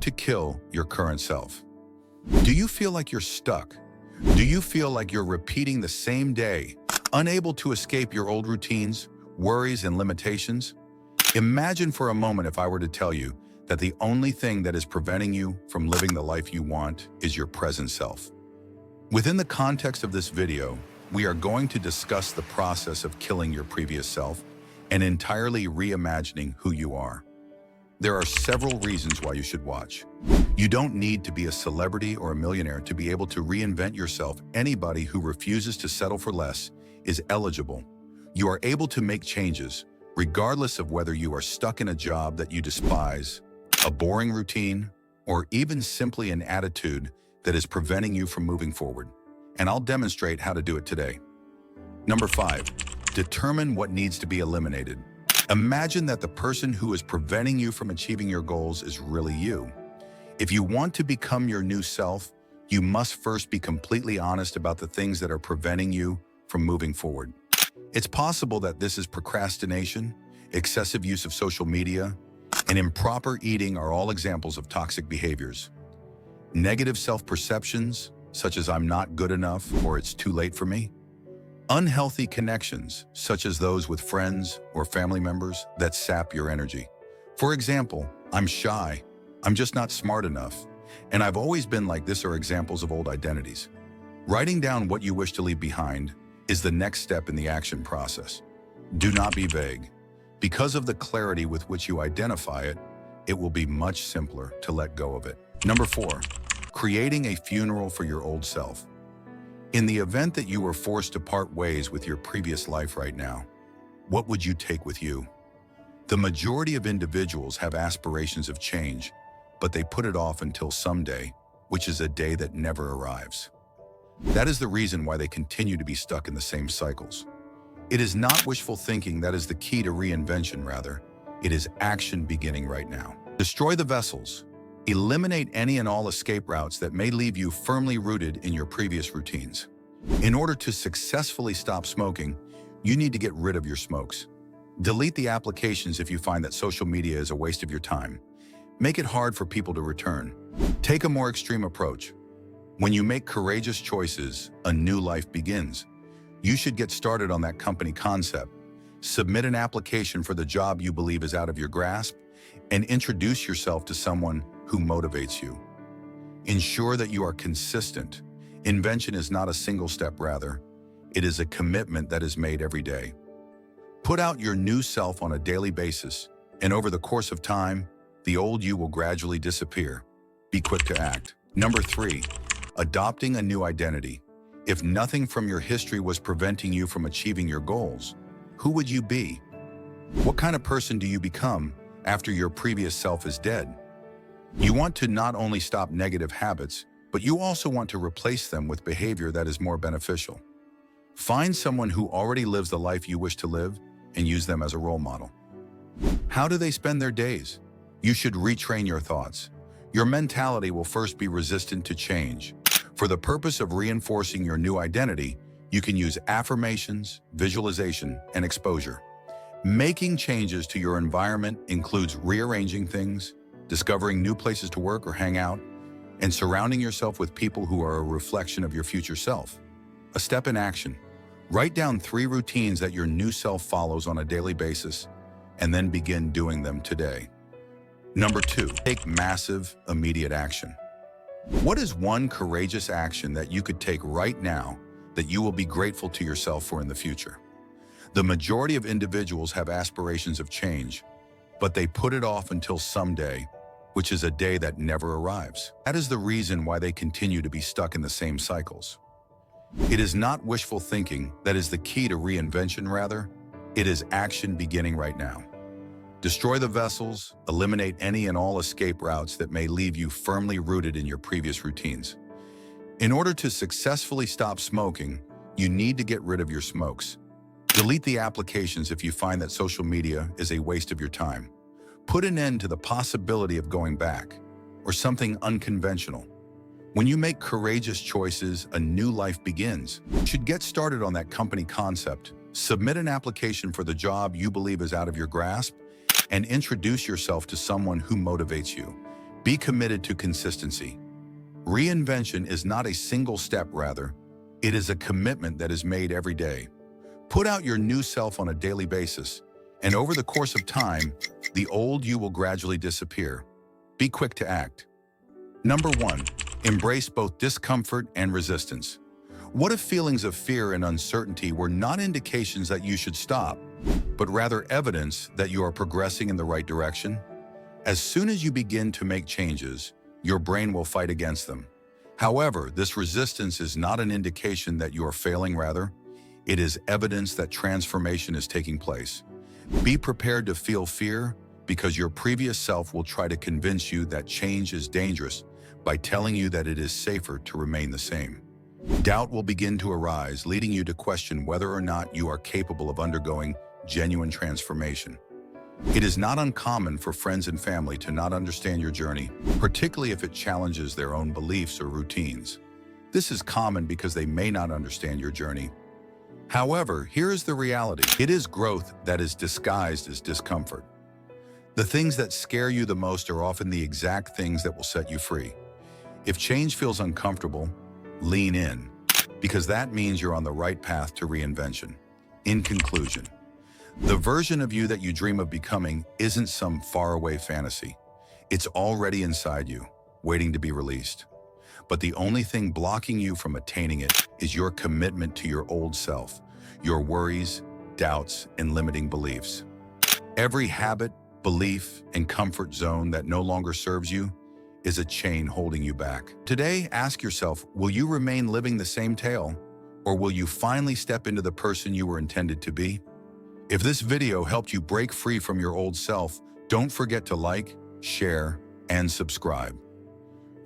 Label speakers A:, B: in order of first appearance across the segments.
A: to kill your current self. Do you feel like you're stuck? Do you feel like you're repeating the same day, unable to escape your old routines, worries, and limitations? Imagine for a moment if I were to tell you that the only thing that is preventing you from living the life you want is your present self. Within the context of this video, we are going to discuss the process of killing your previous self and entirely reimagining who you are. There are several reasons why you should watch. You don't need to be a celebrity or a millionaire to be able to reinvent yourself. Anybody who refuses to settle for less is eligible. You are able to make changes, regardless of whether you are stuck in a job that you despise, a boring routine, or even simply an attitude that is preventing you from moving forward. And I'll demonstrate how to do it today. Number 5, determine what needs to be eliminated. Imagine that the person who is preventing you from achieving your goals is really you. If you want to become your new self, you must first be completely honest about the things that are preventing you from moving forward. It's possible that this is procrastination, excessive use of social media, and improper eating are all examples of toxic behaviors. Negative self-perceptions, such as I'm not good enough or it's too late for me. Unhealthy connections, such as those with friends or family members that sap your energy. For example, I'm shy, I'm just not smart enough, and I've always been like this are examples of old identities. Writing down what you wish to leave behind is the next step in the action process. Do not be vague. Because of the clarity with which you identify it, it will be much simpler to let go of it. Number 4, creating a funeral for your old self. In the event that you were forced to part ways with your previous life right now, what would you take with you? The majority of individuals have aspirations of change, but they put it off until someday, which is a day that never arrives. That is the reason why they continue to be stuck in the same cycles. It is not wishful thinking that is the key to reinvention, rather. It is action beginning right now. Destroy the vessels. Eliminate any and all escape routes that may leave you firmly rooted in your previous routines. In order to successfully stop smoking, you need to get rid of your smokes. Delete the applications if you find that social media is a waste of your time. Make it hard for people to return. Take a more extreme approach. When you make courageous choices, a new life begins. You should get started on that company concept. Submit an application for the job you believe is out of your grasp, and introduce yourself to someone who motivates you. Ensure that you are consistent. Invention is not a single step, rather. It is a commitment that is made every day. Put out your new self on a daily basis, and over the course of time, the old you will gradually disappear. Be quick to act. Number 3, adopting a new identity. If nothing from your history was preventing you from achieving your goals, who would you be? What kind of person do you become after your previous self is dead? You want to not only stop negative habits, but you also want to replace them with behavior that is more beneficial. Find someone who already lives the life you wish to live and use them as a role model. How do they spend their days? You should retrain your thoughts. Your mentality will first be resistant to change. For the purpose of reinforcing your new identity, you can use affirmations, visualization, and exposure. Making changes to your environment includes rearranging things, discovering new places to work or hang out, and surrounding yourself with people who are a reflection of your future self. A step in action. Write down 3 routines that your new self follows on a daily basis, and then begin doing them today. Number 2, take massive, immediate action. What is one courageous action that you could take right now that you will be grateful to yourself for in the future? The majority of individuals have aspirations of change, but they put it off until someday, which is a day that never arrives. That is the reason why they continue to be stuck in the same cycles. It is not wishful thinking that is the key to reinvention, rather. It is action beginning right now. Destroy the vessels, eliminate any and all escape routes that may leave you firmly rooted in your previous routines. In order to successfully stop smoking, you need to get rid of your smokes. Delete the applications if you find that social media is a waste of your time. Put an end to the possibility of going back, or something unconventional. When you make courageous choices, a new life begins. You should get started on that company concept. Submit an application for the job you believe is out of your grasp, and introduce yourself to someone who motivates you. Be committed to consistency. Reinvention is not a single step, rather, it is a commitment that is made every day. Put out your new self on a daily basis, and over the course of time, the old you will gradually disappear. Be quick to act. Number 1, embrace both discomfort and resistance. What if feelings of fear and uncertainty were not indications that you should stop, but rather evidence that you are progressing in the right direction? As soon as you begin to make changes, your brain will fight against them. However, this resistance is not an indication that you are failing, rather, it is evidence that transformation is taking place. Be prepared to feel fear, because your previous self will try to convince you that change is dangerous by telling you that it is safer to remain the same. Doubt will begin to arise, leading you to question whether or not you are capable of undergoing genuine transformation. It is not uncommon for friends and family to not understand your journey, particularly if it challenges their own beliefs or routines. This is common because they may not understand your journey. However, here is the reality. It is growth that is disguised as discomfort. The things that scare you the most are often the exact things that will set you free. If change feels uncomfortable, lean in, because that means you're on the right path to reinvention. In conclusion, the version of you that you dream of becoming isn't some faraway fantasy. It's already inside you, waiting to be released. But the only thing blocking you from attaining it is your commitment to your old self, your worries, doubts, and limiting beliefs. Every habit, belief, and comfort zone that no longer serves you is a chain holding you back. Today, ask yourself, will you remain living the same tale, or will you finally step into the person you were intended to be? If this video helped you break free from your old self, don't forget to like, share, and subscribe.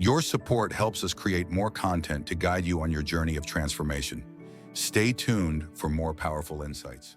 A: Your support helps us create more content to guide you on your journey of transformation. Stay tuned for more powerful insights.